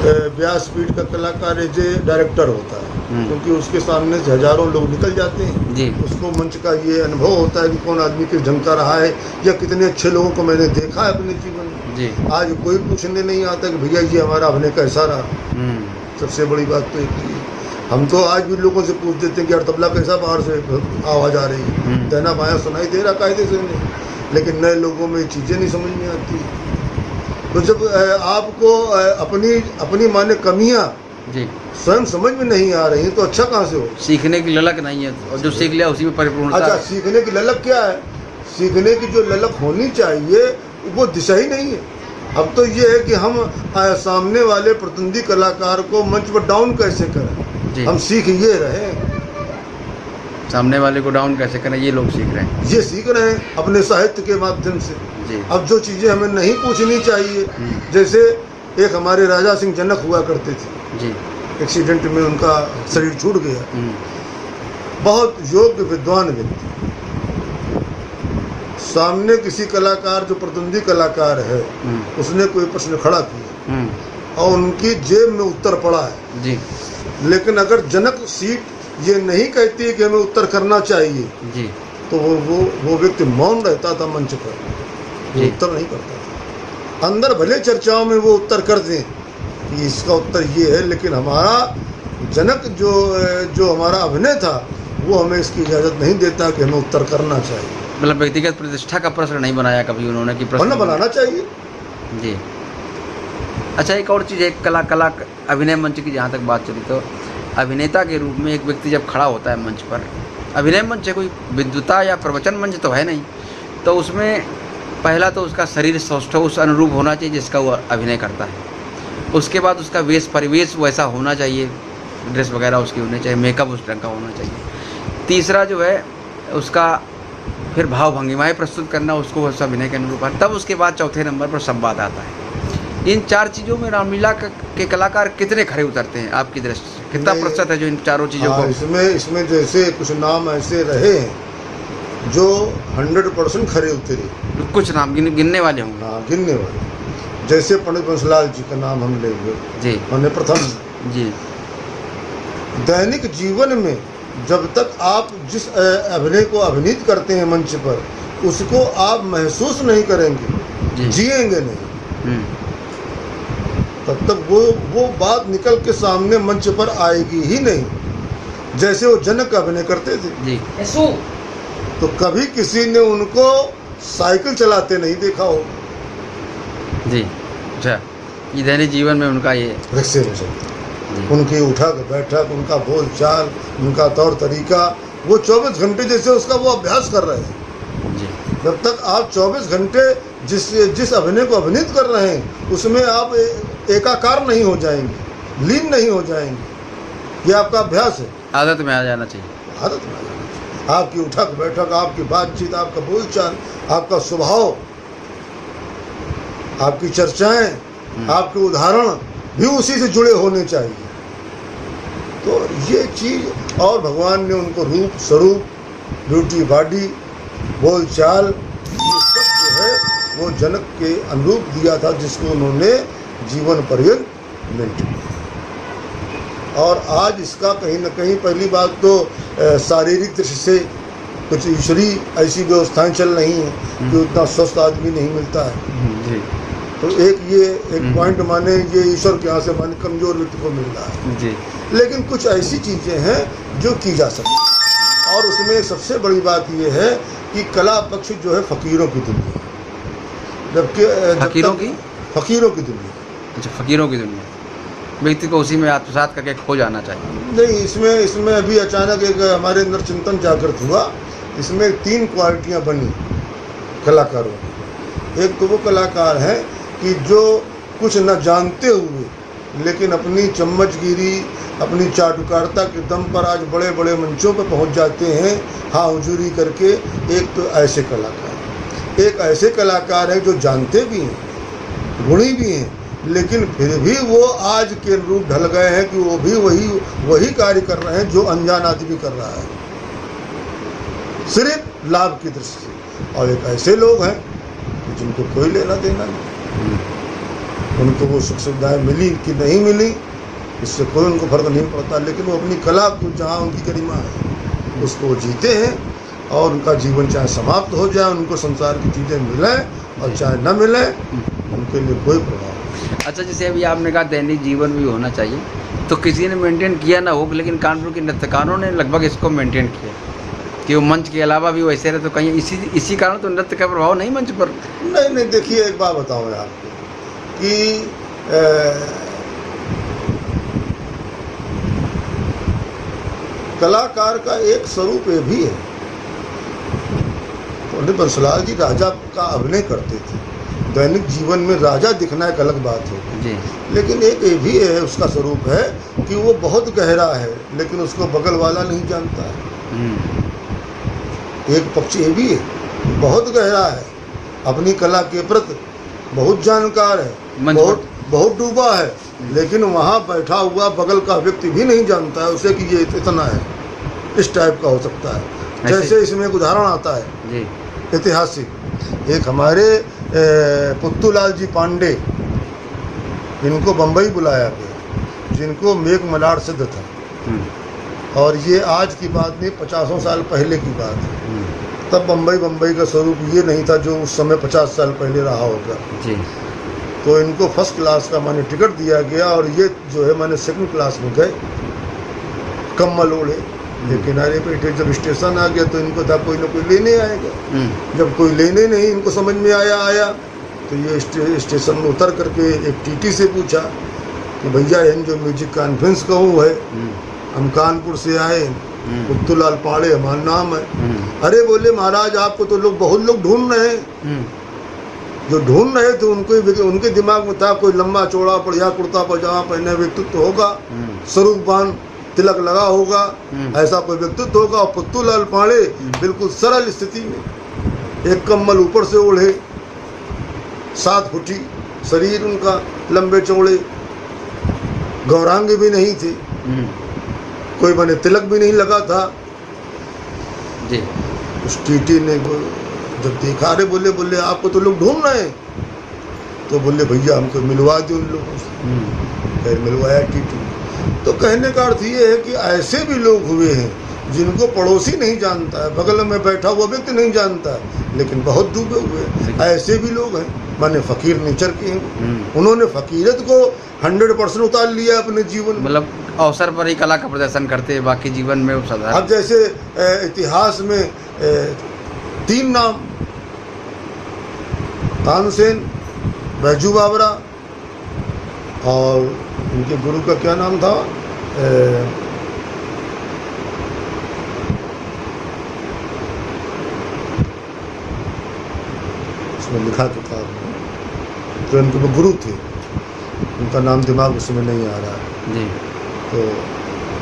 व्यासपीठ का कलाकार एज ए डायरेक्टर होता है, क्योंकि उसके सामने से हजारों लोग निकल जाते हैं जी। उसको मंच का ये अनुभव होता है कि कौन आदमी किस ढंग का रहा है, या कितने अच्छे लोगों को मैंने देखा है अपने जीवन में। जी। आज कोई पूछने नहीं आता कि भैया जी हमारा अभिनय कैसा रहा। सबसे बड़ी बात तो एक ही है, हम तो आज भी लोगों से पूछ देते हैं कि यार तबला कैसा बाहर से आवाज़ आ रही है, देना बाया सुनाई दे रहा कायदे से नहीं, लेकिन नए लोगों में ये चीज़ें नहीं समझ में आती। तो जब आपको अपनी माने कमियां जी स्वयं समझ में नहीं आ रही तो अच्छा कहाँ से हो। सीखने की ललक नहीं है, और जो सीख लिया उसी में परिपूर्णता। अच्छा, सीखने की ललक क्या है? सीखने की जो ललक होनी चाहिए वो दिशा ही नहीं है। अब तो ये है कि हम सामने वाले प्रतिद्वंदी कलाकार को मंच पर डाउन कैसे करें, हम सीख ये रहे, सामने वाले को डाउन कैसे करें ये लोग सीख रहे हैं, ये सीख रहे हैं अपने साहित्य के माध्यम से। जी। अब जो चीज़ें हमें नहीं पूछनी चाहिए, जैसे एक हमारे राजा सिंह जनक हुआ करते थे जी, एक्सीडेंट में उनका शरीर छूट गया, बहुत योग्य विद्वान व्यक्ति, सामने किसी कलाकार जो प्रतिद्वंदी कलाकार है उसने कोई प्रश्न खड़ा किया और उनकी जेब में उत्तर पड़ा है जी, लेकिन अगर जनक सीट ये नहीं कहती है कि हमें उत्तर करना चाहिए जी, तो वो व्यक्ति मौन रहता था मंच पर, वो उत्तर नहीं करता था। अंदर भले चर्चाओं में वो उत्तर कर दें कि इसका उत्तर ये है, लेकिन हमारा जनक जो हमारा अभिनय था वो हमें इसकी इजाज़त नहीं देता कि हमें उत्तर करना चाहिए। मतलब व्यक्तिगत प्रतिष्ठा का प्रश्न नहीं बनाया कभी उन्होंने कि प्रश्न बनाना चाहिए जी। अच्छा, एक और चीज़ है, कला अभिनय मंच की जहाँ तक बात चली, तो अभिनेता के रूप में एक व्यक्ति जब खड़ा होता है मंच पर, अभिनय मंच है, कोई विद्वता या प्रवचन मंच तो है नहीं, तो उसमें पहला तो उसका शरीर स्वस्थ उस अनुरूप होना चाहिए जिसका वो अभिनय करता है, उसके बाद उसका वेश परिवेश वैसा होना चाहिए, ड्रेस वगैरह उसकी होनी चाहिए, मेकअप उस ढंग का होना चाहिए, तीसरा जो है उसका फिर भाव भंगिमाएँ प्रस्तुत करना उसको वैसा अभिनय के अनुरूप है, तब उसके बाद चौथे नंबर पर संवाद आता है। इन चार चीज़ों में रामलीला के कलाकार कितने खरे उतरते हैं आपकी दृष्टि से? कितना प्रतिशत है जो इन चारों चीज़ों को? इसमें जैसे कुछ नाम ऐसे रहे जो 100% खरे उतरे, कुछ नाम गिनने वाले होंगे। हाँ, गिनने वाले, जैसे पंडित बंसलाल जी का नाम हम लेंगे जी, उन्होंने प्रथम जी। दैनिक जीवन में जब तक आप जिस अभिनय को अभिनीत करते हैं मंच पर, उसको आप महसूस नहीं करेंगे, जिएंगे नहीं, तब तक वो बात निकल के सामने मंच पर आएगी ही नहीं। जैसे वो जनक का अभिनय करते थे जी, तो कभी किसी ने उनको साइकिल चलाते नहीं देखा हो जी। अच्छा, ये दैनिक जीवन में उनका ये रिक्शे में चलते, उनकी उठक बैठक, उनका बोल चाल, उनका तौर तरीका, वो 24 घंटे जैसे उसका वो अभ्यास कर रहे हैं जी। जब तक आप 24 घंटे जिस अभिनय को अभिनीत कर रहे हैं उसमें आप एकाकार नहीं हो जाएंगे, लीन नहीं हो जाएंगे, ये आपका अभ्यास है, आदत में आ जाना चाहिए, आदत में आ जाना चाहिए। आपकी उठक बैठक, आपकी बातचीत, आपका बोलचाल, आपका स्वभाव, आपकी चर्चाएं, आपके उदाहरण भी उसी से जुड़े होने चाहिए। तो ये चीज़, और भगवान ने उनको रूप स्वरूप, ब्यूटी बॉडी, बोल चाल, ये सब जो है वो जनक के अनुरूप दिया था, जिसको उन्होंने जीवन पर्यंत मेंटेन किया। और आज इसका कहीं न कहीं पहली बात तो शारीरिक दृष्टि से कुछ ईश्वरीय ऐसी व्यवस्थाएं चल रही हैं कि उतना स्वस्थ आदमी नहीं मिलता है जी। तो एक पॉइंट माने ये ईश्वर के यहाँ से माने कमज़ोर व्यक्ति को मिल रहा है जी। लेकिन कुछ ऐसी चीज़ें हैं जो की जा सकती हैं, और उसमें सबसे बड़ी बात ये है कि कला पक्ष जो है फ़कीरों की दुनिया, जबकि फ़कीरों की दुनिया। अच्छा, फ़कीरों की दुनिया, व्यक्ति को उसी में आत्मसात करके खो जाना चाहिए। नहीं, इसमें अभी अचानक एक हमारे अंदर चिंतन जागृत हुआ, इसमें 3 क्वालिटियाँ बनी कलाकारों की। एक तो वो कलाकार हैं कि जो कुछ न जानते हुए लेकिन अपनी चम्मचगिरी, अपनी चाटुकारिता के दम पर आज बड़े बड़े मंचों पर पहुंच जाते हैं, हाँ हुजूरी करके। एक तो ऐसे कलाकार, एक ऐसे कलाकार हैं जो जानते भी हैं, गुणी भी हैं, लेकिन फिर भी वो आज के रूप ढल गए हैं कि वो भी वही कार्य कर रहे हैं जो अनजान आदमी कर रहा है, सिर्फ लाभ की दृष्टि से। और एक ऐसे लोग हैं जिनको कोई लेना देना नहीं, उनको वो सुख सुविधाएँ मिली कि नहीं मिली, इससे कोई उनको फ़र्क नहीं पड़ता, लेकिन वो अपनी कला को, जहाँ उनकी गरिमा है, उसको वो जीते हैं और उनका जीवन चाहे समाप्त हो जाए, उनको संसार की चीज़ें मिलें और चाहे न मिलें, उनके लिए कोई प्रभाव नहीं। अच्छा, जैसे अभी आपने कहा दैनिक जीवन भी होना चाहिए, तो किसी ने मेंटेन किया ना हो, लेकिन कानपुर के नृत्यकारों ने लगभग इसको मेंटेन किया कि वो मंच के अलावा भी वैसे रहे, तो कहीं इसी कारण तो नृत्य का प्रभाव नहीं मंच पर? नहीं, देखिए एक बात बताऊँ मैं आपको कि कलाकार का एक स्वरूप ये भी है। पंडित बंसीलाल जी राजा का अभिनय करते थे, दैनिक जीवन में राजा दिखना एक अलग बात है, लेकिन एक ये भी है, उसका स्वरूप है कि वो बहुत गहरा है, लेकिन उसको बगल वाला नहीं जानता है। एक पक्ष ये भी है, बहुत गहरा है, अपनी कला के प्रति बहुत जानकार है, बहुत डूबा है, लेकिन वहाँ बैठा हुआ बगल का व्यक्ति भी नहीं जानता है उसे कि ये इतना है, इस टाइप का हो सकता है। जैसे इसमें एक उदाहरण आता है ऐतिहासिक, एक हमारे पुत्तूलाल जी पांडे, इनको बम्बई बुलाया गया, जिनको मेघ मल्हार सिद्ध था, और ये आज की बात नहीं, 50 साल पहले की बात है। तब बम्बई का स्वरूप ये नहीं था जो उस समय 50 साल पहले रहा होगा। तो इनको फर्स्ट क्लास का मैंने टिकट दिया गया, और ये जो है मैंने सेकंड क्लास में गए, कम्बल ओढ़े, ये किनारे बैठे। जब स्टेशन आ गया तो इनको था कोई ना कोई लेने आएगा, जब कोई लेने नहीं इनको समझ में आया तो ये स्टेशन में उतर करके एक टीटी से पूछा कि भैया इन जो म्यूजिक कॉन्फ्रेंस कहूँ है, हम कानपुर से आए, पुत्तूलाल पाड़े हमारा नाम है। अरे बोले महाराज आपको तो बहुत लोग ढूंढ रहे हैं। जो ढूंढ रहे थे उनके दिमाग में था कोई लंबा चौड़ा बढ़िया कुर्ता पजामा पहने व्यक्तित्व होगा, स्वरूपवान, तिलक लगा होगा, ऐसा कोई व्यक्तित्व होगा। और पुत्तूलाल पाड़े बिल्कुल सरल स्थिति में, एक कम्बल ऊपर से ओढ़े, 7 फुटी शरीर उनका, लंबे चौड़े, गौरांग भी नहीं थे, कोई बने तिलक भी नहीं लगा था जी। उस टीटी ने जब देखा, अरे बोले आपको तो लोग ढूंढ रहे हैं, तो बोले भैया हमको मिलवा दो उन लोगों से। फिर मिलवाया टीटी। तो कहने का अर्थ ये है कि ऐसे भी लोग हुए हैं जिनको पड़ोसी नहीं जानता है, बगल में बैठा हुआ व्यक्ति नहीं जानता है, लेकिन बहुत डूबे हुए हैं। ऐसे भी लोग हैं, माने फकीर नेचर के हैं, उन्होंने फकीरत को 100% उतार लिया अपने जीवन में। मतलब अवसर पर ही कला का प्रदर्शन करते हैं, बाकी जीवन में वो साधारण। अब जैसे इतिहास में 3 नाम, तानसेन, बैजू बावरा और उनके गुरु का क्या नाम था, उसमें लिखा किताब में, तो उनके वो गुरु थे, उनका नाम दिमाग उसमें नहीं आ रहा है जी। तो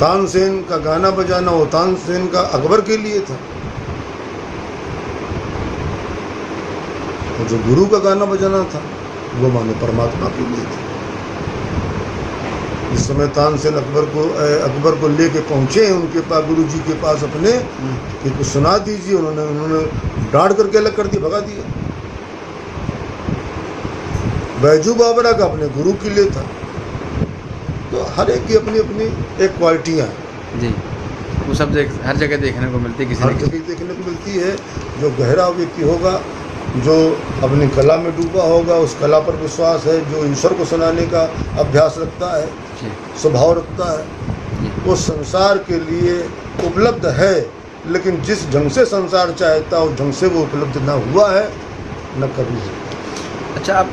तानसेन का गाना बजाना, वो तानसेन का अकबर के लिए था, जो गुरु का गाना बजाना था वो माने परमात्मा के लिए था। इस समय तानसेन अकबर को लेके पहुंचे हैं उनके पास, गुरु जी के पास अपने, कि कुछ सुना दीजिए। उन्होंने डांट करके अलग कर दिया, भगा दिया। बैजू बावरा का अपने गुरु के लिए था। तो हर एक की अपनी अपनी एक क्वालिटियाँ जी, वो सब हर जगह देखने को मिलती है, हर जगह देखने को मिलती है। जो गहरा व्यक्ति होगा, जो अपनी कला में डूबा होगा, उस कला पर विश्वास है, जो ईश्वर को सुनाने का अभ्यास रखता है, स्वभाव रखता है, वो संसार के लिए उपलब्ध है। लेकिन जिस ढंग से संसार चाहता है उस ढंग से वो उपलब्ध न हुआ है, न कभी। अच्छा, आप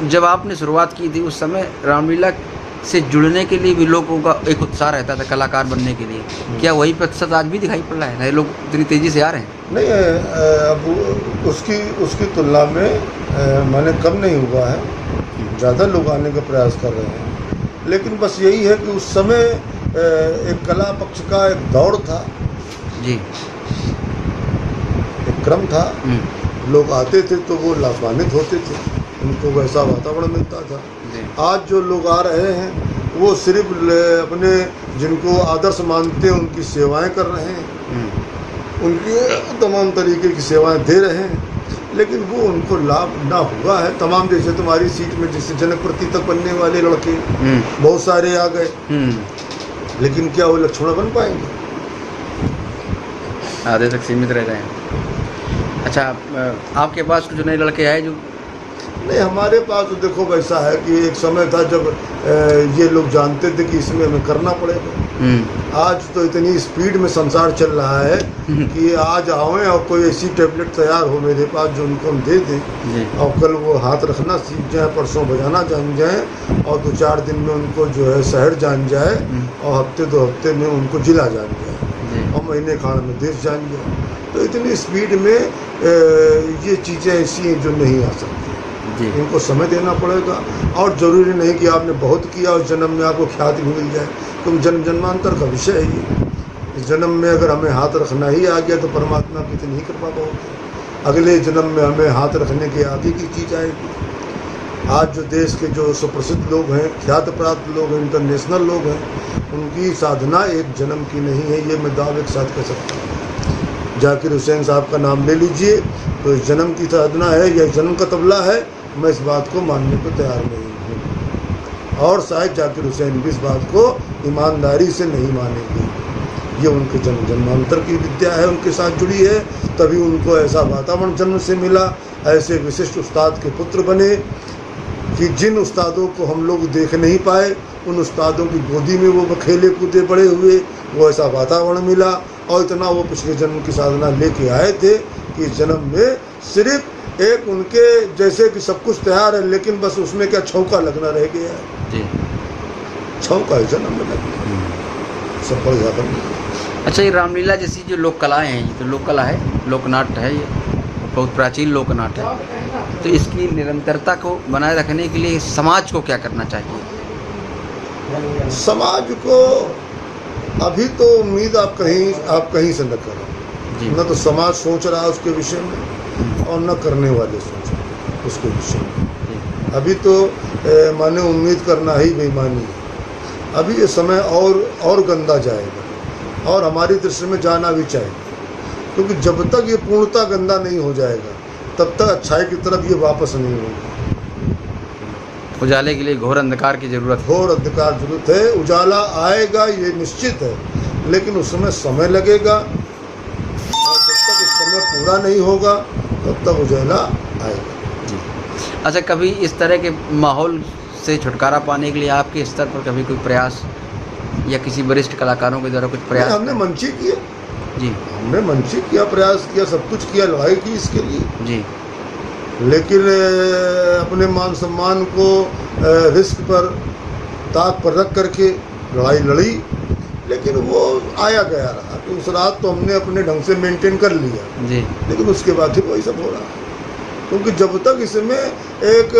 जब आपने शुरुआत की थी उस समय रामलीला से जुड़ने के लिए भी लोगों का एक उत्साह रहता था कलाकार बनने के लिए, क्या वही प्रतिशत आज भी दिखाई पड़ रहा है? नए लोग इतनी तेज़ी से आ रहे हैं? नहीं, अब उसकी तुलना में मैंने कम नहीं हुआ है, ज़्यादा लोग आने का प्रयास कर रहे हैं। लेकिन बस यही है कि उस समय एक कला पक्ष का एक दौड़ था जी, एक क्रम था। लोग आते थे तो वो लाभान्वित होते थे, उनको वैसा वातावरण मिलता था। आज जो लोग आ रहे हैं वो सिर्फ अपने जिनको आदर्श मानते हैं उनकी सेवाएं कर रहे हैं, उनकी तमाम तरीके की सेवाएं दे रहे हैं, लेकिन वो उनको लाभ ना हुआ है। तमाम जैसे तुम्हारी सीट में जैसे जनप्रति तक बनने वाले लड़के बहुत सारे आ गए, लेकिन क्या वो लक्ष्मण बन पाएंगे? आधे तक सीमित रह जाएं। अच्छा, आपके पास कुछ नए लड़के आए जो? नहीं, हमारे पास तो देखो वैसा है कि एक समय था जब ये लोग जानते थे कि इसमें हमें करना पड़ेगा। आज तो इतनी स्पीड में संसार चल रहा है कि आज आवें और कोई ऐसी टैबलेट तैयार हो मेरे पास जो उनको हम दे दें और कल वो हाथ रखना सीख जाए, परसों बजाना जान जाए और 2-4 दिन में उनको जो है शहर जान जाए और हफ्ते 2 हफ्ते में उनको जिला जान जाए और महीने खान में देश जान जाए। तो इतनी स्पीड में ये चीज़ें ऐसी हैं जो नहीं आ सकती। इनको समय देना पड़ेगा और ज़रूरी नहीं कि आपने बहुत किया और जन्म में आपको ख्याति भी मिल जाए। तुम जन्म जन्मांतर का विषय है ये। इस जन्म में अगर हमें हाथ रखना ही आ गया तो परमात्मा की इतनी ही कृपा बहुत है। अगले जन्म में हमें हाथ रखने के आगे की चीज़ आएगी। आज जो देश के जो सुप्रसिद्ध लोग हैं, ख्यात प्राप्त लोग हैं, इंटरनेशनल लोग हैं, उनकी साधना एक जन्म की नहीं है, ये मैं दावे के साथ कह सकता हूँ। जाकिर हुसैन साहब का नाम ले लीजिए, तो इस जन्म की साधना है या जन्म का तबला है, मैं इस बात को मानने को तैयार नहीं हूँ। और शायद जाकिर हुसैन भी इस बात को ईमानदारी से नहीं मानेंगे। ये उनके जन्म जन्मांतर की विद्या है, उनके साथ जुड़ी है, तभी उनको ऐसा वातावरण जन्म से मिला, ऐसे विशिष्ट उस्ताद के पुत्र बने कि जिन उस्तादों को हम लोग देख नहीं पाए, उन उस्तादों की गोदी में वो खेले कूदे बड़े हुए, वो ऐसा वातावरण मिला और इतना वो पिछले जन्म की साधना लेके आए थे कि इस जन्म में सिर्फ एक उनके जैसे कि सब कुछ तैयार है, लेकिन बस उसमें क्या छौका लगना रह गया है। छौका है जन्म में लग गया, सब बढ़ जाता है। अच्छा, ये रामलीला जैसी जो लोक कलाएँ हैं, ये तो लोक कला है, लोकनाट्य है, ये बहुत प्राचीन लोकनाट्य है। तो इसकी निरंतरता को बनाए रखने के लिए समाज को क्या करना चाहिए? समाज को अभी तो उम्मीद आप कहीं से न करो। न तो समाज सोच रहा है उसके विषय में और न करने वाले सोच रहे हैं उसके विषय में। अभी तो माने उम्मीद करना ही बेईमानी है। अभी ये समय और गंदा जाएगा और हमारी दृष्टि में जाना भी चाहिए, क्योंकि जब तक ये पूर्णतः गंदा नहीं हो जाएगा तब तक अच्छाई की तरफ ये वापस नहीं होगा। उजाले के लिए घोर अंधकार की जरूरत है। घोर अंधकार जरूरत है। उजाला आएगा ये निश्चित है, लेकिन उसमें समय लगेगा और जब तक उस समय पूरा नहीं होगा तब तक उजाला आएगा। जी। अच्छा, कभी इस तरह के माहौल से छुटकारा पाने के लिए आपके स्तर पर कभी कोई प्रयास या किसी वरिष्ठ कलाकारों के द्वारा कुछ प्रयास? हमने मंची किए जी, हमने मंची किया, प्रयास किया, सब कुछ किया, लड़ाई की इसके लिए जी, लेकिन अपने मान सम्मान को रिस्क पर ताक पर रख करके लड़ाई लड़ी, लेकिन वो आया गया रहा। तो उस रात तो हमने अपने ढंग से मेंटेन कर लिया जी, लेकिन उसके बाद ही वही सब हो रहा है। क्योंकि जब तक इसमें एक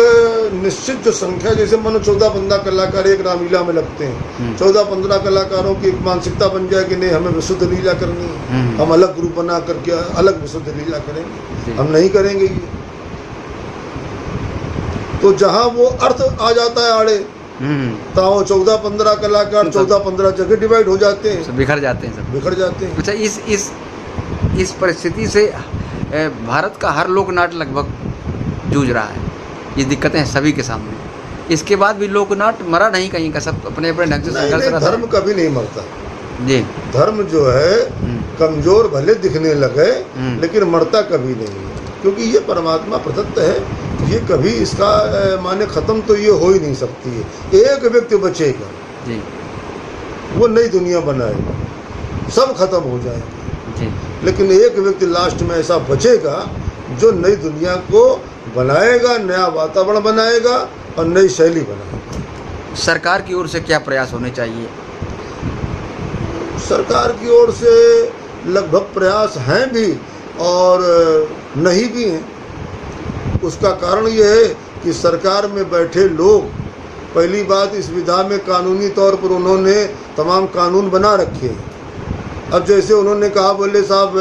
निश्चित जो संख्या, जैसे मानो 14-15 कलाकार एक रामलीला में लगते हैं, 14-15 कलाकारों की एक मानसिकता बन जाए कि नहीं हमें विशुद्ध लीला करनी है, हम अलग ग्रुप बना करके अलग विशुद्ध लीला करेंगे, हम नहीं करेंगे ये। तो जहाँ वो अर्थ आ जाता है आड़े, तो 14-15 कलाकार 14-15 जगह डिवाइड हो जाते हैं, सब बिखर जाते हैं, सब बिखर जाते हैं। अच्छा, इस परिस्थिति से भारत का हर लोकनाट्य लगभग जूझ रहा है। ये दिक्कतें हैं सभी के सामने। इसके बाद भी लोकनाट्य मरा नहीं कहीं का, सब अपने अपने ढंग से संघर्ष करते हैं। धर्म कभी नहीं मरता जी। धर्म जो है कमजोर भले दिखने लगे लेकिन मरता कभी नहीं है, क्योंकि ये परमात्मा प्रदत्त है। ये कभी इसका माने खत्म तो ये हो ही नहीं सकती है। एक व्यक्ति बचेगा जी, वो नई दुनिया बनाएगा, सब खत्म हो जाएगा जी, लेकिन एक व्यक्ति लास्ट में ऐसा बचेगा जो नई दुनिया को बनाएगा, नया वातावरण बनाएगा और नई शैली बनाएगा। सरकार की ओर से क्या प्रयास होने चाहिए? सरकार की ओर से लगभग प्रयास हैं भी और नहीं भी हैं। उसका कारण यह है कि सरकार में बैठे लोग, पहली बात इस विधा में कानूनी तौर पर उन्होंने तमाम कानून बना रखे हैं। अब जैसे उन्होंने कहा, बोले साहब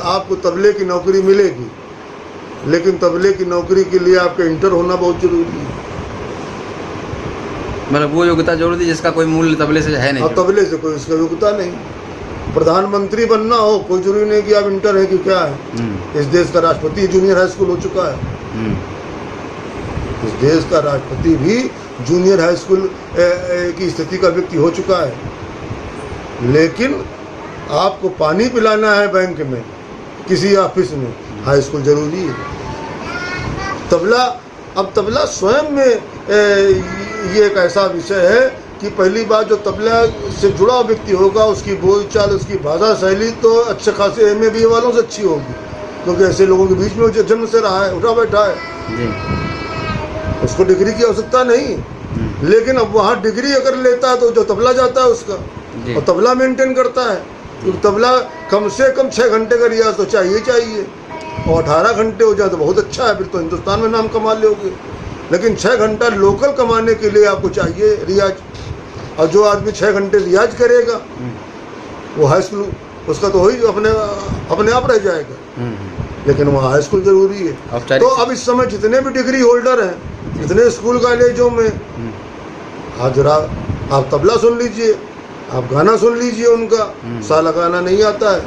आपको तबले की नौकरी मिलेगी, लेकिन तबले की नौकरी के लिए आपका इंटर होना बहुत जरूरी है। मतलब वो योग्यता जरूरी जिसका कोई मूल्य तबले से है नहीं। तबले से कोई उसका योग्यता नहीं। प्रधानमंत्री बनना हो, कोई जरूरी नहीं कि आप इंटर है कि क्या है। इस देश का राष्ट्रपति जूनियर हाई स्कूल हो चुका है। इस देश का राष्ट्रपति भी जूनियर हाई स्कूल की स्थिति का व्यक्ति हो चुका है। लेकिन आपको पानी पिलाना है बैंक में, किसी ऑफिस में, हाई स्कूल जरूरी है। तबला, अब तबला स्वयं में ये एक ऐसा विषय है कि पहली बात जो तबला से जुड़ा व्यक्ति होगा उसकी बोलचाल, उसकी भाषा शैली तो अच्छे खासे MA वालों से अच्छी होगी, क्योंकि ऐसे लोगों के बीच में वो जन्म से रहा है, उठा बैठा है, उसको डिग्री की आवश्यकता नहीं। लेकिन अब वहाँ डिग्री अगर लेता है तो जो तबला जाता है उसका, और तबला मेंटेन करता है, क्योंकि तबला कम से कम 6 घंटे का रियाज तो चाहिए, और 18 घंटे हो जाए तो बहुत अच्छा है, फिर तो हिंदुस्तान में नाम कमा लोगे। लेकिन 6 घंटा लोकल कमाने के लिए आपको चाहिए रियाज, और जो आदमी 6 घंटे रियाज करेगा वो हाई स्कूल, उसका तो वही अपने आप रह जाएगा। लेकिन वहाँ हाई स्कूल जरूरी है। तो अब इस समय जितने भी डिग्री होल्डर हैं, जितने स्कूल कॉलेजों में, हाजरा आप तबला सुन लीजिए, आप गाना सुन लीजिए, उनका साला गाना नहीं आता है।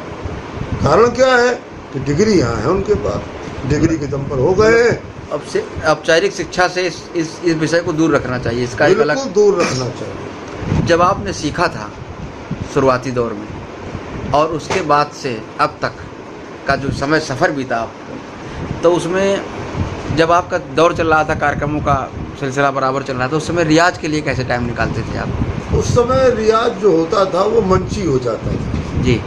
कारण क्या है कि डिग्री यहाँ है उनके पास, डिग्री के दम पर हो गए हैं। अब से औपचारिक शिक्षा से इस विषय को दूर रखना चाहिए, इसका एक अलग दूर रखना चाहिए। जब आपने सीखा था शुरुआती दौर में और उसके बाद से अब तक का जो समय सफ़र बीता आपको, तो उसमें जब आपका दौर चल रहा था, कार्यक्रमों का सिलसिला बराबर चल रहा था, उस समय रियाज के लिए कैसे टाइम निकालते थे आप? उस समय रियाज जो होता था वो मंची हो जाता था जी,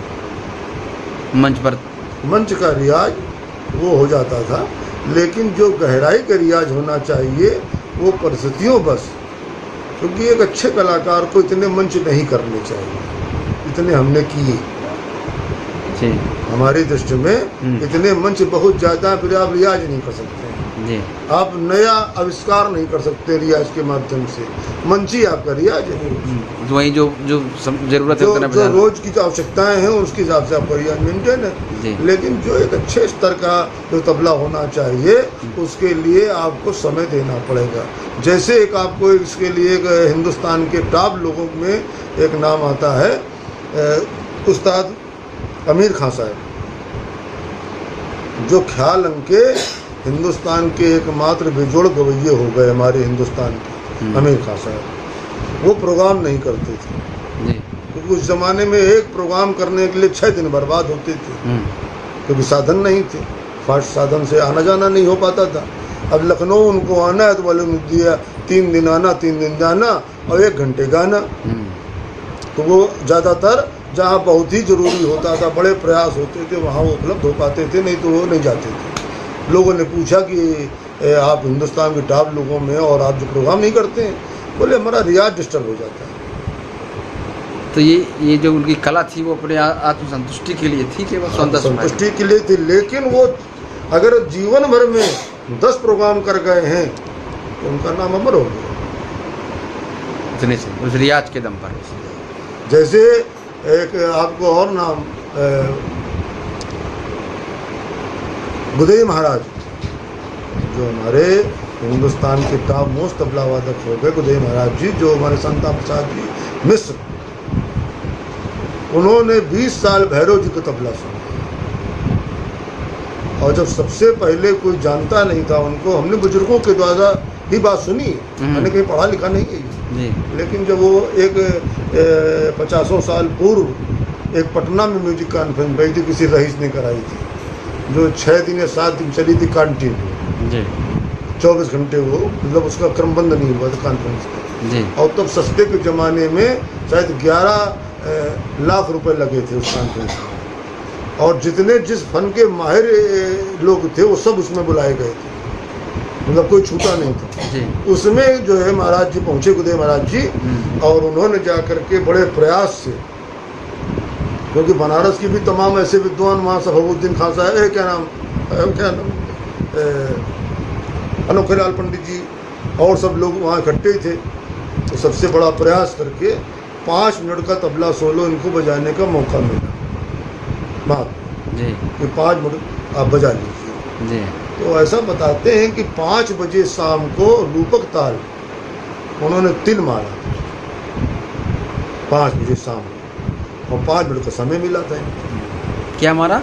मंच का रियाज वो हो जाता था। लेकिन जो गहराई का रियाज होना चाहिए वो परिस्थितियों बस, क्योंकि एक अच्छे कलाकार को इतने मंच नहीं करने चाहिए, इतने हमने किए। हमारी दृष्टि में इतने मंच बहुत ज़्यादा है, फिर आप रियाज नहीं कर सकते हैं जी। आप नया आविष्कार नहीं कर सकते रियाज के माध्यम से, मंच ही आपका रियाज है। वही जो जरूरत है, जो रोज की जो आवश्यकताएं हैं उसके हिसाब से आपका रियाज मेंटेन है। लेकिन जो एक अच्छे स्तर का जो तबला होना चाहिए उसके लिए आपको समय देना पड़ेगा। जैसे एक आपको इसके लिए एक हिंदुस्तान के टॉप लोगों में एक नाम आता है, उस्ताद अमीर खान साहब, जो ख्याल के हिंदुस्तान के एकमात्र बेजोड़ गवैये हो गए हमारे हिंदुस्तान के। अमीर खान साहब वो प्रोग्राम नहीं करते थे, क्योंकि उस ज़माने में एक प्रोग्राम करने के लिए 6 दिन बर्बाद होते थे, क्योंकि साधन नहीं थे, फास्ट साधन से आना जाना नहीं हो पाता था। अब लखनऊ उनको आना है तो बोले दिया 3 दिन आना 3 दिन जाना और 1 घंटे गाना। तो वो ज़्यादातर जहाँ बहुत ही ज़रूरी होता था, बड़े प्रयास होते थे, वहाँ वो उपलब्ध हो पाते थे, नहीं तो वो नहीं जाते थे। लोगों ने पूछा कि आप हिंदुस्तान के टॉप लोगों में और आप जो प्रोग्राम नहीं करते हैं, बोले हमारा रियाज डिस्टर्ब हो जाता है। तो ये जो उनकी कला थी वो अपने आत्मसंतुष्टि के लिए थी, कि वो संतुष्टि के लिए थी। लेकिन वो अगर जीवन भर में 10 प्रोग्राम कर गए हैं तो उनका नाम अमर हो गया, इतने से उस रियाज के दम पर। जैसे एक आपको और नाम गुदेई महाराज, जो हमारे हिंदुस्तान के टॉप मोस्ट तबला वादक हो गए, गुदेई महाराज जी, जो हमारे संता प्रसाद जी मिस्र, उन्होंने 20 साल भैरव जी का तबला सुना। और जब सबसे पहले कोई जानता नहीं था उनको, हमने बुजुर्गों के द्वारा ही बात सुनी, मैंने कहीं पढ़ा लिखा नहीं है। लेकिन जब वो एक 50 साल पूर्व एक पटना में म्यूजिक कॉन्फ्रेंस भाई थी, किसी रईस ने कराई थी, जो 6 दिन या 7 दिन चली थी, कंटिन्यू 24 घंटे, वो मतलब उसका क्रमबंद नहीं हुआ था कॉन्फ्रेंस का। और तब सस्ते के ज़माने में शायद 11 लाख रुपए लगे थे उस कॉन्फ्रेंस में, और जितने जिस फन के माहिर लोग थे वो सब उसमें बुलाए गए थे, मतलब कोई छूटा नहीं था। उसमें जो है महाराज जी पहुँचे, गुदेई महाराज जी, और उन्होंने जा कर के बड़े प्रयास से, क्योंकि बनारस की भी तमाम ऐसे विद्वान वहाँ सफाउद्दीन खान साहब, क्या नाम अनोखेलाल पंडित जी और सब लोग वहाँ इकट्ठे थे। तो सबसे बड़ा प्रयास करके 5 मिनट का तबला सोलो इनको बजाने का मौका मिला, बात कि 5 मिनट आप बजा लीजिए। तो ऐसा बताते हैं कि 5 बजे शाम को रूपक ताल उन्होंने तिल मारा, 5 बजे शाम और 5 मिनट का समय मिला था। क्या हमारा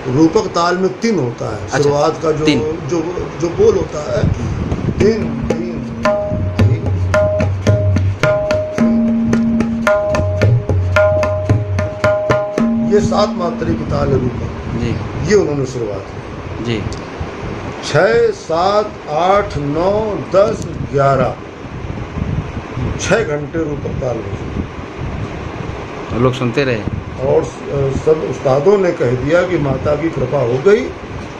रूपक ताल में 3 होता है। अच्छा, शुरुआत का जो 3 जो जो बोल होता है 3 3 3। ये 7 मात्रा की ताल है रूपक। जी ये उन्होंने शुरुआत की। जी 6 7 8 9 10 11 6 घंटे रूपक ताल बजी और लोग सुनते रहे। और सब उस्तादों ने कह दिया कि माता की कृपा हो गई,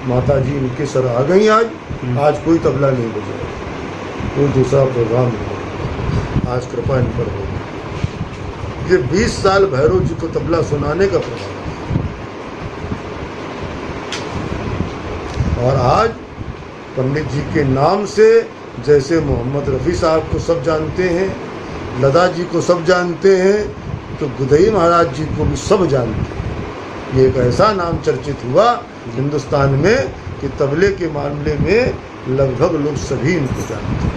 माता जी इनके सर आ गई आज कोई तबला नहीं बजेगा, कोई दूसरा प्रोग्राम नहीं होगा, आज कृपा इन पर होगी। ये 20 साल भैरव जी को तबला सुनाने का प्रभाव है। और आज पंडित जी के नाम से जैसे मोहम्मद रफ़ी साहब को सब जानते हैं, लता जी को सब जानते हैं, तो गुदई महाराज जी को भी सब जानते हैं। ये एक ऐसा नाम चर्चित हुआ हिंदुस्तान में कि तबले के मामले में लगभग लोग सभी इनको जानते हैं।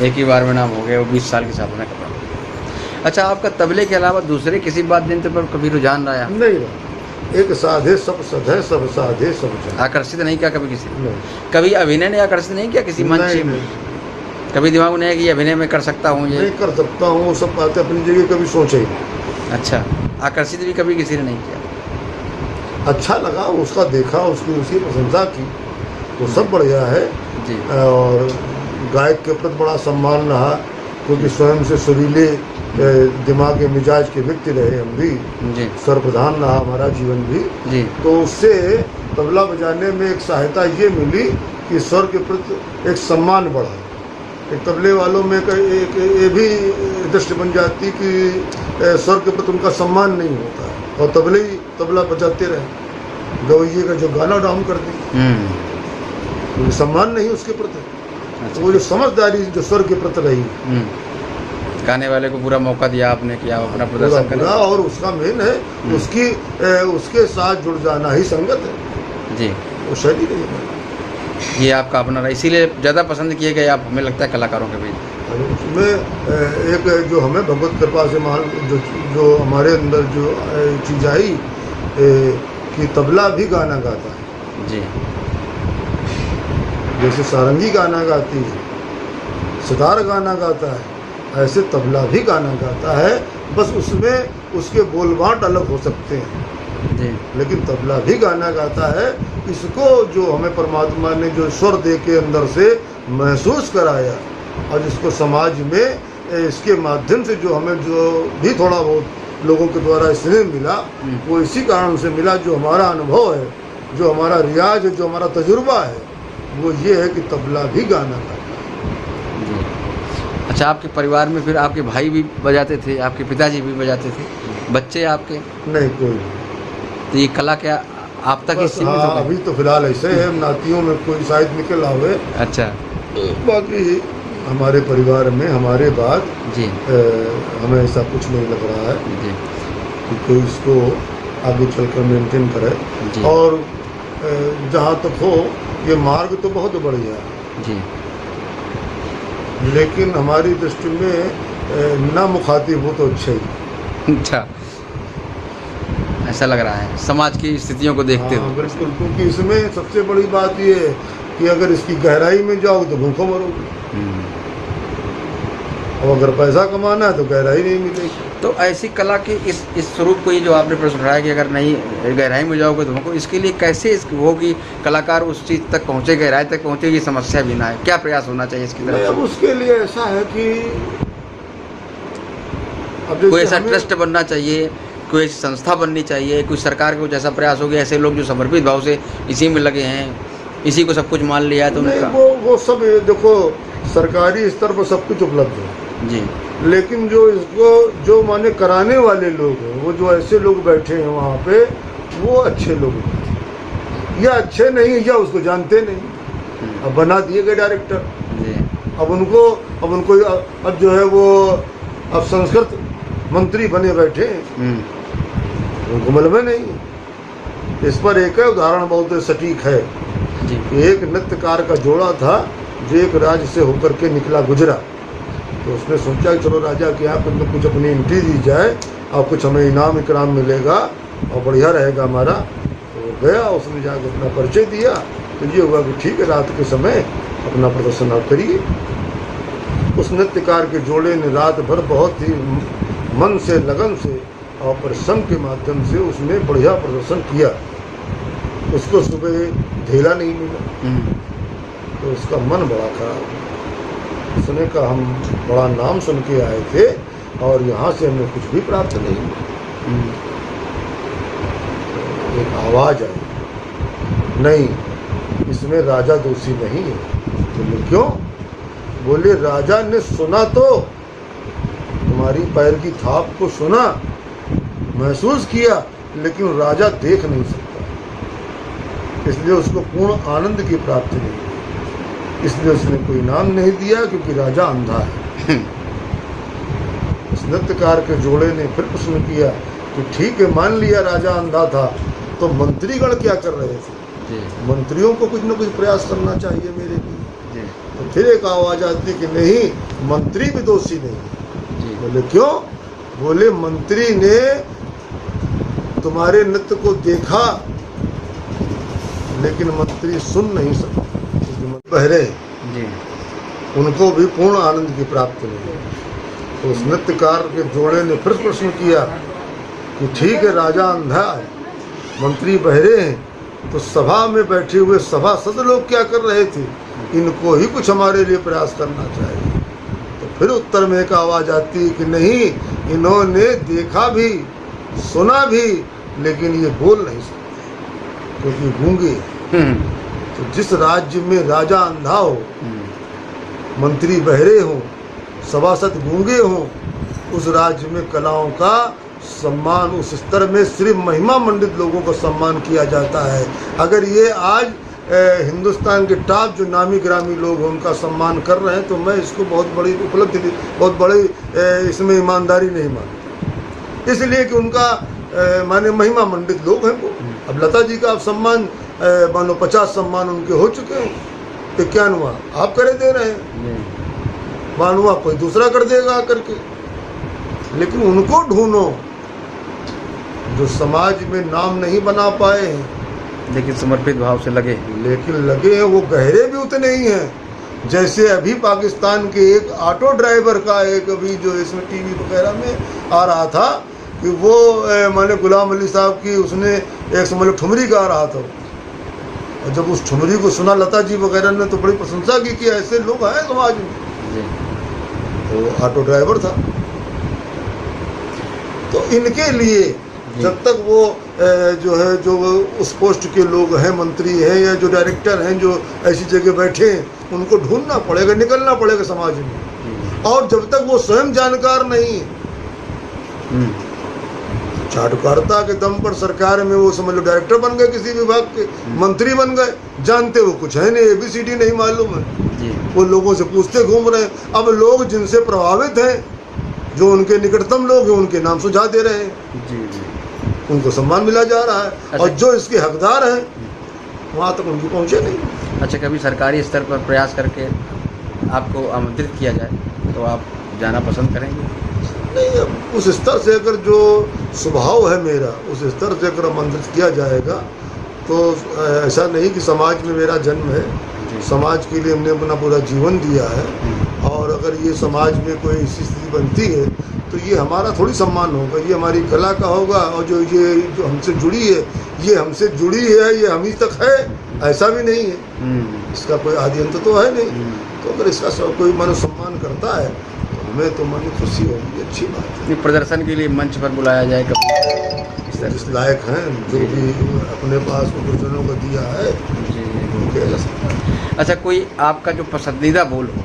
एक ही बार में नाम हो गया, वो 20 साल के साधना का प्रभाव। अच्छा, आपका तबले के अलावा दूसरे किसी बात यंत्र पर कभी रुझान रहा? नहीं रहा। एक साधे सब सधे, सब साधे सब जाने। आकर्षित नहीं किया कभी किसी? नहीं, कभी अभिनय ने आकर्षित नहीं किया किसी मंच नहीं, में? नहीं, कभी दिमाग में नहीं है कि अभिनय में कर सकता हूँ ये? नहीं कर सकता हूँ, वो सब बातें अपनी जगह कभी सोचे ही नहीं। अच्छा, आकर्षित भी कभी किसी ने नहीं किया? अच्छा लगा, उसका देखा, उसकी प्रशंसा की, वो सब बढ़िया है। जी और गायक के प्रति बड़ा सम्मान रहा, क्योंकि स्वयं से सुरीले दिमाग के मिजाज के व्यक्ति रहे हम भी। जी सर्वप्रधान रहा हमारा जीवन भी। जी तो उससे तबला बजाने में एक सहायता ये मिली कि स्वर के प्रति एक सम्मान बढ़ा। एक तबले वालों में एक ये भी दृष्टि बन जाती कि स्वर के प्रति उनका सम्मान नहीं होता है, और तबला बजाते रहे, गवैये का जो गाना डाउन कर दी, तो सम्मान नहीं उसके प्रति। अच्छा। तो वो जो समझदारी जो स्वर के प्रति रही, गाने वाले को पूरा मौका दिया आपने कि आप अपना प्रदर्शन करें। और उसका मेन है उसके साथ जुड़ जाना ही संगत है जी, वो शैली नहीं है। ये आपका अपना रहा, इसीलिए ज़्यादा पसंद किए गए आप, हमें लगता है, कलाकारों के बीच। उसमें एक जो हमें भगवत कृपा से जो हमारे अंदर जो चीज़ आई कि तबला भी गाना गाता है। जी जैसे सारंगी गाना गाती है, सितार गाना गाता है, ऐसे तबला भी गाना गाता है, बस उसमें उसके बोलबाट अलग हो सकते हैं, जी लेकिन तबला भी गाना गाता है। इसको जो हमें परमात्मा ने जो स्वर दे के अंदर से महसूस कराया, और जिसको समाज में इसके माध्यम से जो हमें जो भी थोड़ा बहुत लोगों के द्वारा स्नेह मिला, वो इसी कारण से मिला, जो हमारा अनुभव है, जो हमारा रियाज है, जो हमारा तजुर्बा है, वो ये है कि तबला भी गाना गाता है। जी। अच्छा, आपके परिवार में फिर आपके भाई भी बजाते थे, आपके पिताजी भी बजाते थे, बच्चे आपके? नहीं, कोई नहीं। तो ये कला क्या आप तक ही बस सीमित हो हाँ, गई? अभी तो फिलहाल ऐसे है, नातियों में कोई शायद निकल आवे। अच्छा बाकी हमारे परिवार में हमारे बाद जी हमें ऐसा कुछ नहीं लग रहा है जी कि कोई इसको आगे चलकर मेंटेन करे। जी और जहाँ तक हो, ये मार्ग तो बहुत बढ़िया है, जी लेकिन हमारी दृष्टि में ना मुखातिब हो तो अच्छा ही। अच्छा, ऐसा लग रहा है समाज की स्थितियों को देखते हाँ, हुए। बिल्कुल, क्योंकि इसमें सबसे बड़ी बात ये है कि अगर इसकी गहराई में जाओ तो भूखों मरोगे, और अगर पैसा कमाना है तो गहराई नहीं मिलेगी। तो ऐसी कला के इस स्वरूप को, ये जो आपने प्रश्न उठाया कि अगर नहीं गहराई में जाओगे तो हमको, इसके लिए कैसे हो कि कलाकार उस चीज़ तक पहुँचे, गहराई तक पहुँचे, ये समस्या भी ना है, क्या प्रयास होना चाहिए इसकी तरफ? अब उसके लिए ऐसा है कि अब कोई ऐसा हमें- ट्रस्ट बनना चाहिए, कोई ऐसी संस्था बननी चाहिए, कोई सरकार का कुछ ऐसा प्रयास हो गया, ऐसे लोग जो समर्पित भाव से इसी में लगे हैं, इसी को सब कुछ मान लिया है, तो नहीं, उनका वो सब देखो, सरकारी स्तर पर सब कुछ उपलब्ध है, जी लेकिन जो इसको जो माने कराने वाले लोग हैं, वो जो ऐसे लोग बैठे हैं वहाँ पे, वो अच्छे लोग हैं या अच्छे नहीं है, या उसको जानते नहीं, अब बना दिए गए डायरेक्टर। जी अब उनको अब जो है वो अब संस्कृत मंत्री बने बैठे हैं, उनको मालूम नहीं। इस पर एक उदाहरण बहुत सटीक है। जी एक नृत्यकार का जोड़ा था जो एक राज्य से होकर के निकला गुजरा, तो उसने सोचा कि चलो राजा के यहाँ कुछ अपनी एंट्री दी जाए और कुछ हमें इनाम इकराम मिलेगा और बढ़िया रहेगा हमारा। तो गया, उसने जाकर अपना परिचय दिया। तो ये हुआ कि ठीक है, रात के समय अपना प्रदर्शन आप करिए। उस नृत्यकार के जोड़े ने रात भर बहुत ही मन से, लगन से और परिश्रम के माध्यम से उसने बढ़िया प्रदर्शन किया। उसको सुबह ढेला नहीं मिला तो उसका मन बड़ा खराब। उसने कहा हम बड़ा नाम सुन के आए थे और यहाँ से हमें कुछ भी प्राप्त नहीं हुआ। एक आवाज़ आई, नहीं, इसमें राजा दोषी नहीं है। बोले क्यों? बोले राजा ने सुना तो, तुम्हारी पैर की थाप को सुना, महसूस किया, लेकिन राजा देख नहीं सकता, इसलिए उसको पूर्ण आनंद की प्राप्ति नहीं हुई। इसलिए उसने कोई नाम नहीं दिया क्योंकि राजा अंधा है। उस नृत्यकार के जोड़े ने फिर प्रश्न किया कि ठीक है, मान लिया राजा अंधा था, तो मंत्रीगण क्या कर रहे थे? मंत्रियों को कुछ न कुछ प्रयास करना चाहिए मेरे लिए। तो फिर एक आवाज आती कि नहीं, मंत्री भी दोषी नहीं। बोले क्यों? बोले मंत्री ने तुम्हारे नृत्य को देखा लेकिन मंत्री सुन नहीं सकते, बहरे उनको भी पूर्ण आनंद की प्राप्ति नहीं। तो उस नृत्यकार के जोड़े ने फिर प्रश्न किया कि ठीक है, राजा अंधा है, मंत्री बहरे हैं, तो सभा में बैठे हुए सभासद लोग क्या कर रहे थे? इनको ही कुछ हमारे लिए प्रयास करना चाहिए। तो फिर उत्तर में एक आवाज़ आती है कि नहीं, इन्होंने देखा भी, सुना भी, लेकिन ये बोल नहीं सकते क्योंकि गूंगे। तो जिस राज्य में राजा अंधा हो, मंत्री बहरे हों, सभासद गूंगे हों, उस राज्य में कलाओं का सम्मान उस स्तर में सिर्फ महिमा मंडित लोगों का सम्मान किया जाता है। अगर ये आज हिंदुस्तान के टॉप जो नामी ग्रामी लोग हैं उनका सम्मान कर रहे हैं तो मैं इसको बहुत बड़ी उपलब्धि, बहुत बड़ी इसमें ईमानदारी नहीं मानता, इसलिए कि उनका माने महिमा मंडित लोग हैं वो। अब लता जी का आप सम्मान मानो 50 सम्मान उनके हो चुके हैं, 91 आप करे दे रहे हैं, मानो आप कोई दूसरा कर देगा करके। लेकिन उनको ढूंढो जो समाज में नाम नहीं बना पाए हैं लेकिन समर्पित भाव से लगे, लेकिन लगे हैं, वो गहरे भी उतने ही हैं। जैसे अभी पाकिस्तान के एक ऑटो ड्राइवर का एक अभी जो इसमें टीवी वगैरह में आ रहा था कि वो माने गुलाम अली साहब की उसने एक समझ ठुमरी गा रहा था, और जब उस ठुमरी को सुना लता जी वगैरह ने तो बड़ी प्रशंसा की कि ऐसे लोग हैं समाज में। तो ऑटो ड्राइवर था। तो इनके लिए जब तक वो जो है जो उस पोस्ट के लोग हैं, मंत्री हैं या जो डायरेक्टर हैं जो ऐसी जगह बैठे हैं, उनको ढूंढना पड़ेगा, निकलना पड़ेगा समाज में। और जब तक वो स्वयं जानकार नहीं है, चाटुकारिता के दम पर सरकार में वो समझ लो डायरेक्टर बन गए, किसी विभाग के मंत्री बन गए, जानते वो कुछ है नहीं, ABCD नहीं मालूम है, वो लोगों से पूछते घूम रहे हैं। अब लोग जिनसे प्रभावित हैं, जो उनके निकटतम लोग हैं, उनके नाम सुझा दे रहे हैं, उनको सम्मान मिला जा रहा है। अच्छा। और जो इसके हकदार हैं वहाँ तक उनकी पहुँचे नहीं। अच्छा, कभी सरकारी स्तर पर प्रयास करके आपको आमंत्रित किया जाए तो आप जाना पसंद करेंगे? नहीं, अब उस स्तर से अगर जो स्वभाव है मेरा, उस स्तर से अगर आमंत्रित किया जाएगा तो ऐसा नहीं कि समाज में मेरा जन्म है, समाज के लिए हमने अपना पूरा जीवन दिया है, और अगर ये समाज में कोई ऐसी स्थिति बनती है तो ये हमारा थोड़ी सम्मान होगा, ये हमारी कला का होगा। और जो हमसे जुड़ी है, ये हमसे जुड़ी है, ये हम ही तक है, ऐसा भी नहीं है, इसका कोई आदि अंत तो है नहीं। तो अगर इसका कोई मन सम्मान करता है तो हमें तो मन खुशी होगी, अच्छी बात है। प्रदर्शन के लिए मंच पर बुलाया जाए कभी? जिस लायक हैं, जो भी अपने पास गुरुजनों को दिया है उनके जा सकता है। अच्छा, कोई आपका जो पसंदीदा बोल हो,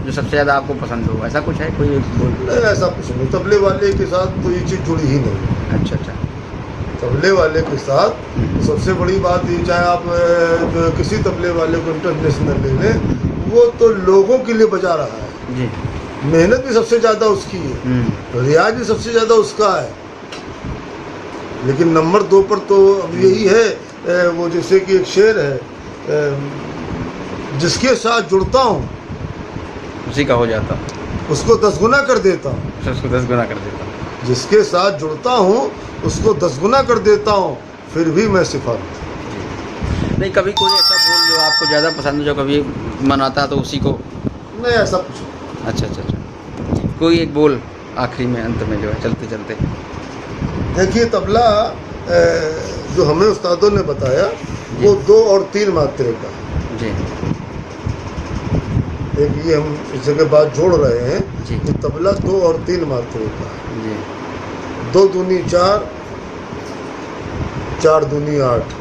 जो सबसे ज़्यादा आपको पसंद हो, ऐसा कुछ है कोई बोल? नहीं, ऐसा कुछ नहीं। तबले वाले के साथ तो ये चीज़ जुड़ी ही नहीं। अच्छा। तबले वाले के साथ सबसे बड़ी बात ये, चाहे आप जो किसी तबले वाले को इंटरनेशनल ले लें, वो तो लोगों के लिए बजा रहा है जी। मेहनत भी सबसे ज़्यादा उसकी है, रियाज भी सबसे ज़्यादा उसका है। लेकिन नंबर 2 पर तो अब यही है, वो जैसे कि एक शेर है, जिसके साथ जुड़ता हूँ उसी का हो जाता। उसको 10 गुना कर देता हूँ, उसको 10 गुना कर देता हूँ। जिसके साथ जुड़ता हूँ उसको 10 गुना कर देता हूँ, फिर भी मैं सिफारिश। नहीं, कभी कोई ऐसा बोल जो आपको ज़्यादा पसंद है, जो कभी मन आता है तो उसी को? नहीं, ऐसा कुछ नहीं। अच्छा। कोई एक बोल आखिरी में, अंत में जो है, चलते चलते। देखिए, तबला जो हमें उस्तादों ने बताया वो 2 और 3 मात्रे का है। जी एक ये हम इस जगह बात जोड़ रहे हैं जी कि तबला 2 और 3 मात्रे का है। जी 2 दूनी 4, 4 दूनी 8,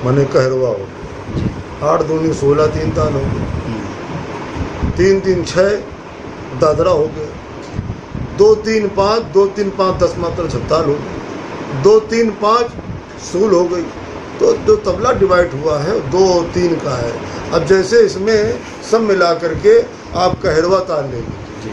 माने कहरवा हो गया। जी 8 दूनी 16, 3 तान हो गए। हम्म, 3 3 6 दादरा हो गया। 2 3 5, 2 3 5 10 मात्रा छत्ताल हो गई। 2 3 5 सूल हो गई। तो जो तबला डिवाइड हुआ है 2 और 3 का है। अब जैसे इसमें सब मिला करके आप कहरवा तान लेंगे। जी